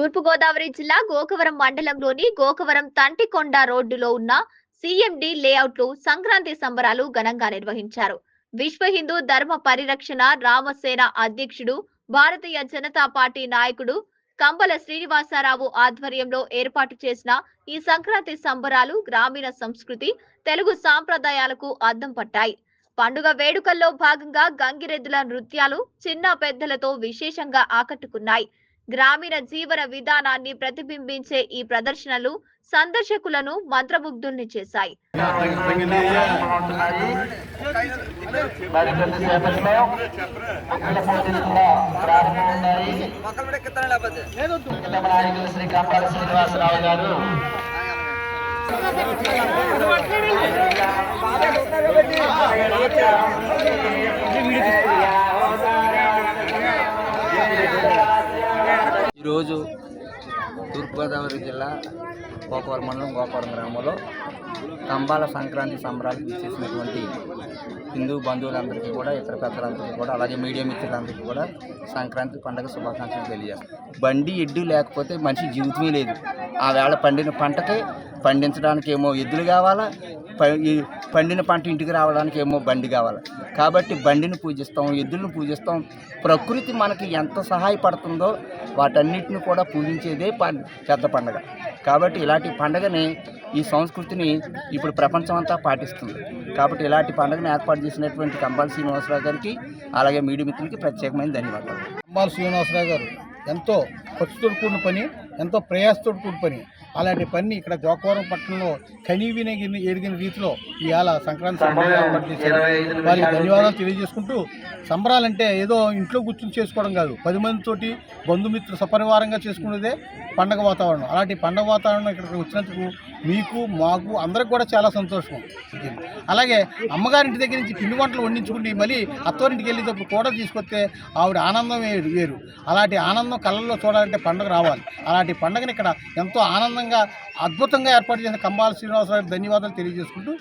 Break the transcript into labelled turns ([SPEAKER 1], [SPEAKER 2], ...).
[SPEAKER 1] తూర్పుగోదావరి జిల్లా గోకవరం మండలంలోని గోకవరం తంటికొండ రోడ్డులో ఉన్న సిఎండి లేఅవుట్ లో సంక్రాంతి సంబరాలు ఘనంగా నిర్వహించారు. విశ్వ హిందూ ధర్మ పరిరక్షణ రామసేన అధ్యక్షుడు, భారతీయ జనతా పార్టీ నాయకుడు కంబల శ్రీనివాసరావు ఆధ్వర్యంలో ఏర్పాటు చేసిన ఈ సంక్రాంతి సంబరాలు గ్రామీణ సంస్కృతి, తెలుగు సాంప్రదాయాలకు అద్దం పట్టాయి. పండుగ వేడుకల్లో భాగంగా గంగిరెద్దుల నృత్యాలు చిన్న పెద్దలతో విశేషంగా ఆకట్టుకున్నాయి. గ్రామీణ జీవన విధానాన్ని ప్రతిబింబించే ఈ ప్రదర్శనలు సందర్శకులను మంత్రముగ్ధుల్ని చేశాయి.
[SPEAKER 2] ఈరోజు తూర్పుగోదావరి జిల్లా గోకవరం మండలం గోకవరం గ్రామంలో కంబాల సంక్రాంతి సంబరాలకు ఇచ్చేసినటువంటి హిందూ బంధువులందరికీ కూడా, ఇతర పెద్దలందరికీ కూడా, అలాగే మీడియా మిత్రులందరికీ కూడా సంక్రాంతి పండుగ శుభాకాంక్షలు తెలియజేస్తాం. బండి ఎడ్డు లేకపోతే మనిషి జీవితమే లేదు. ఆ వేళ పండిన పంటకి పండించడానికి ఏమో ఎద్దులు కావాలా, పండిన పంట ఇంటికి రావడానికి ఏమో బండి కావాలి. కాబట్టి బండిని పూజిస్తాం, ఎద్దులను పూజిస్తాం. ప్రకృతి మనకి ఎంత సహాయపడుతుందో వాటన్నిటిని కూడా పూజించేదే పెద్ద పండుగ. కాబట్టి ఇలాంటి పండుగని, ఈ సంస్కృతిని ఇప్పుడు ప్రపంచం అంతా పాటిస్తుంది. కాబట్టి ఇలాంటి పండుగను ఏర్పాటు చేసినటువంటి కంబాల శ్రీనివాసరావు గారికి, అలాగే మీడియా మిత్రులకి ప్రత్యేకమైన ధన్యవాదాలు.
[SPEAKER 3] కంబాల శ్రీనివాసరావు గారు ఎంతో ఖర్చుతో కూడిన పని, ఎంతో ప్రయాసతో కూడిన పని. అలాంటి పని ఇక్కడ గోకవరం పట్టణంలో కనీవిని ఎరిగిన రీతిలో ఇవాళ సంక్రాంతి సంబరాలు ఏర్పాటు చేశారు. వారికి ధన్యవాదాలు తెలియజేసుకుంటూ, సంబరాలంటే ఏదో ఇంట్లో కూర్చొని చేసుకోవడం కాదు, 10 మందితోటి బంధుమిత్రులు సపరివారంగా చేసుకునేదే పండగ వాతావరణం. అలాంటి పండగ వాతావరణం ఇక్కడికి వచ్చినందుకు మీకు, మాకు, అందరికి కూడా చాలా సంతోషం. అలాగే అమ్మగారింటి దగ్గర నుంచి పిండి వంటలు వండించుకుంటే మళ్ళీ అత్తవారింటికి వెళ్ళేటప్పుడు కూడా తీసుకొస్తే ఆవిడ ఆనందం వేరు. అలాంటి ఆనందం కళ్ళల్లో చూడాలంటే పండుగ రావాలి. అలాంటి పండుగని ఇక్కడ ఎంతో ఆనందంగా, అద్భుతంగా ఏర్పాటు చేసిన కంబాల శ్రీనివాసరావు ధన్యవాదాలు తెలియజేసుకుంటూ